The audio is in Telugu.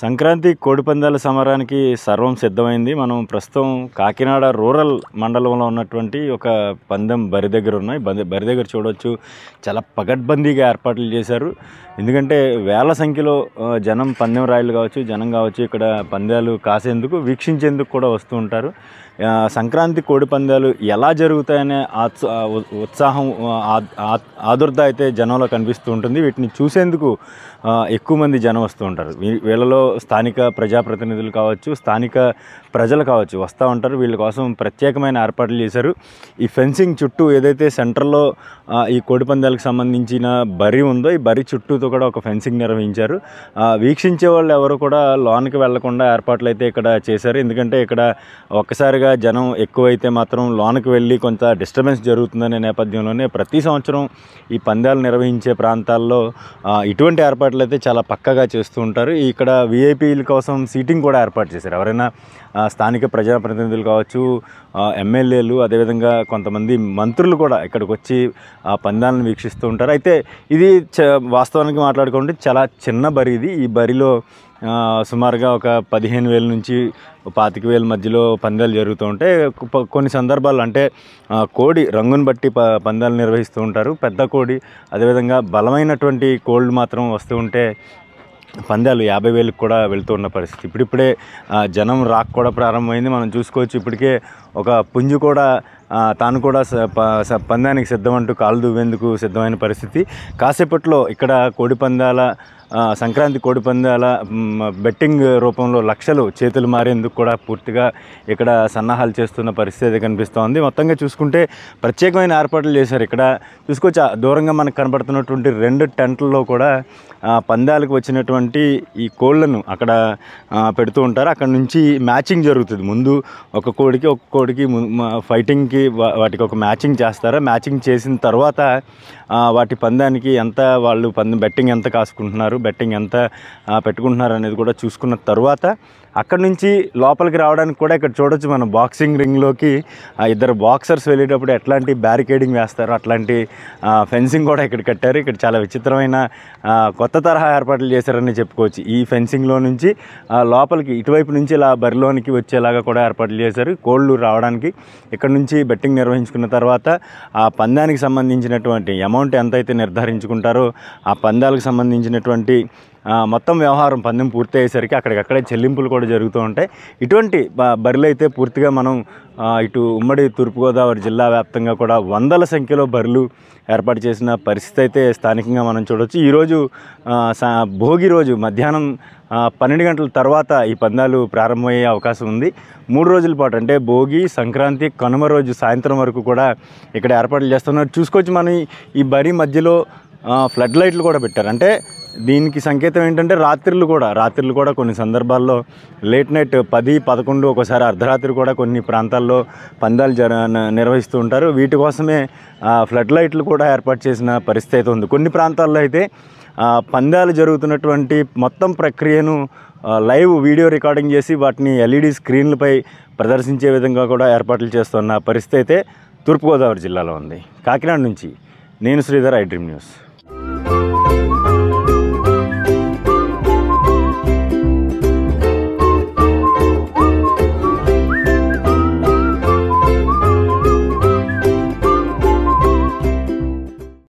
సంక్రాంతి కోడిపందాల సమరానికి సర్వం సిద్ధమైంది. మనం ప్రస్తుతం కాకినాడ రూరల్ మండలంలో ఉన్నటువంటి ఒక పందెం బరి దగ్గర ఉన్నాయి. బరి దగ్గర చూడవచ్చు, చాలా పగడ్బందీగా ఏర్పాట్లు చేశారు. ఎందుకంటే వేల సంఖ్యలో జనం, పందెం రాయలు కావచ్చు, జనం కావచ్చు, ఇక్కడ పందాలు కాసేందుకు, వీక్షించేందుకు కూడా వస్తూ ఉంటారు. సంక్రాంతి కోడి పందాలు ఎలా జరుగుతాయనే ఉత్సాహం, ఆదుర్ద అయితే జనంలో కనిపిస్తూ ఉంటుంది. వీటిని చూసేందుకు ఎక్కువ మంది జనం వస్తూ ఉంటారు. వీళ్ళలో స్థానిక ప్రజాప్రతినిధులు కావచ్చు, స్థానిక ప్రజలు కావచ్చు వస్తూ ఉంటారు. వీళ్ళ కోసం ప్రత్యేకమైన ఏర్పాట్లు చేశారు. ఈ ఫెన్సింగ్ చుట్టూ ఏదైతే సెంటర్లో ఈ కోడి పందాలకు సంబంధించిన బరి ఉందో, ఈ బరి చుట్టూతో కూడా ఒక ఫెన్సింగ్ నిర్వహించారు. వీక్షించే వాళ్ళు ఎవరు కూడా లోనికి వెళ్లకుండా ఏర్పాట్లు అయితే ఇక్కడ చేశారు. ఎందుకంటే ఇక్కడ ఒక్కసారిగా జనం ఎక్కువైతే మాత్రం లోనికి వెళ్ళి కొంత డిస్టర్బెన్స్ జరుగుతుందనే నేపథ్యంలోనే ప్రతి సంవత్సరం ఈ పందాలు నిర్వహించే ప్రాంతాల్లో ఇటువంటి ఏర్పాట్లు అయితే చాలా పక్కగా చేస్తూ ఉంటారు. ఇక్కడ విఐపీల కోసం సీటింగ్ కూడా ఏర్పాటు చేశారు. ఎవరైనా స్థానిక ప్రజాప్రతినిధులు కావచ్చు, ఎమ్మెల్యేలు, అదేవిధంగా కొంతమంది మంత్రులు కూడా ఇక్కడికి వచ్చి పందాలను వీక్షిస్తూ ఉంటారు. అయితే ఇది వాస్తవానికి మాట్లాడుకుంటే చాలా చిన్న బరి ఇది. ఈ బరిలో సుమారుగా ఒక 15,000 నుంచి 25,000 మధ్యలో పందాలు జరుగుతూ ఉంటాయి. కొన్ని సందర్భాల్లో అంటే కోడి రంగును బట్టి పందాలు నిర్వహిస్తూ ఉంటారు. పెద్ద కోడి, అదేవిధంగా బలమైనటువంటి కోళ్ళు మాత్రం వస్తూ ఉంటే పందాలు 50,000కి కూడా వెళ్తూ ఉన్న పరిస్థితి. ఇప్పుడిప్పుడే జనం రాక్ కూడా ప్రారంభమైంది. మనం చూసుకోవచ్చు, ఇప్పటికే ఒక పుంజు కూడా తాను కూడా పందానికి సిద్ధమంటూ కాలు దువ్వేందుకు సిద్ధమైన పరిస్థితి. కాసేపట్లో ఇక్కడ కోడిపందాల సంక్రాంతి కోడిపందాల బెట్టింగ్ రూపంలో లక్షలు చేతులు మారేందుకు కూడా పూర్తిగా ఇక్కడ సన్నాహాలు చేస్తున్న పరిస్థితి కనిపిస్తోంది. మొత్తంగా చూసుకుంటే ప్రత్యేకమైన ఏర్పాట్లు చేశారు. ఇక్కడ చూసుకోవచ్చు, దూరంగా మనకు కనబడుతున్నటువంటి 2 టెంట్లలో కూడా పందాలకు వచ్చినటువంటి ఈ కోళ్లను అక్కడ పెడుతూ ఉంటారు. అక్కడ నుంచి మ్యాచింగ్ జరుగుతుంది. ముందు ఒక కోడికి ఫైటింగ్కి వాటికి ఒక మ్యాచింగ్ చేస్తారు. మ్యాచింగ్ చేసిన తర్వాత వాటి పందానికి ఎంత వాళ్ళు బెట్టింగ్ ఎంత కాసుకుంటున్నారు, బెట్టింగ్ ఎంత పెట్టుకుంటున్నారు అనేది కూడా చూసుకున్న తర్వాత అక్కడి నుంచి లోపలికి రావడానికి కూడా ఇక్కడ చూడొచ్చు. మనం బాక్సింగ్ రింగ్లోకి ఇద్దరు బాక్సర్స్ వెళ్ళేటప్పుడు ఎట్లాంటి బ్యారికేడింగ్ వేస్తారో అట్లాంటి ఫెన్సింగ్ కూడా ఇక్కడ కట్టారు. ఇక్కడ చాలా విచిత్రమైన కొత్త తరహా ఏర్పాట్లు చేశారని చెప్పుకోవచ్చు. ఈ ఫెన్సింగ్లో నుంచి లోపలికి ఇటువైపు నుంచి ఇలా బరిలోనికి వచ్చేలాగా కూడా ఏర్పాట్లు చేశారు. కోళ్ళు రావడానికి ఇక్కడ నుంచి బెట్టింగ్ నిర్వహించుకున్న తర్వాత ఆ పందానికి సంబంధించినటువంటి అమౌంట్ ఎంతైతే నిర్ధారించుకుంటారో ఆ పందాలకు సంబంధించినటువంటి మొత్తం వ్యవహారం పందెం పూర్తి అయ్యేసరికి అక్కడికక్కడే చెల్లింపులు కూడా జరుగుతూ ఉంటాయి. ఇటువంటి బరిలు అయితే పూర్తిగా మనం ఇటు ఉమ్మడి తూర్పుగోదావరి జిల్లా వ్యాప్తంగా కూడా వందల సంఖ్యలో బరులు ఏర్పాటు చేసిన పరిస్థితి అయితే స్థానికంగా మనం చూడవచ్చు. ఈరోజు భోగి రోజు మధ్యాహ్నం 12 గంటల తర్వాత ఈ పందాలు ప్రారంభమయ్యే అవకాశం ఉంది. 3 రోజుల పాటు అంటే భోగి, సంక్రాంతి, కనుమ రోజు సాయంత్రం వరకు కూడా ఇక్కడ ఏర్పాట్లు చేస్తున్నారు. చూసుకోవచ్చు, మనం ఈ బరి మధ్యలో ఫ్లడ్ లైట్లు కూడా పెట్టారు. అంటే దీనికి సంకేతం ఏంటంటే రాత్రులు కూడా కొన్ని సందర్భాల్లో లేట్ నైట్ 10, 11, ఒకసారి అర్ధరాత్రి కూడా కొన్ని ప్రాంతాల్లో పందాలు నిర్వహిస్తూ ఉంటారు. వీటి కోసమే ఫ్లడ్ లైట్లు కూడా ఏర్పాటు చేసిన పరిస్థితి అయితే ఉంది. కొన్ని ప్రాంతాల్లో అయితే పందాలు జరుగుతున్నటువంటి మొత్తం ప్రక్రియను లైవ్ వీడియో రికార్డింగ్ చేసి వాటిని LED స్క్రీన్లపై ప్రదర్శించే విధంగా కూడా ఏర్పాట్లు చేస్తున్న పరిస్థితి అయితే తూర్పుగోదావరి జిల్లాలో ఉంది. కాకినాడ నుంచి నేను శ్రీధర్, ఐ డ్రీమ్ న్యూస్.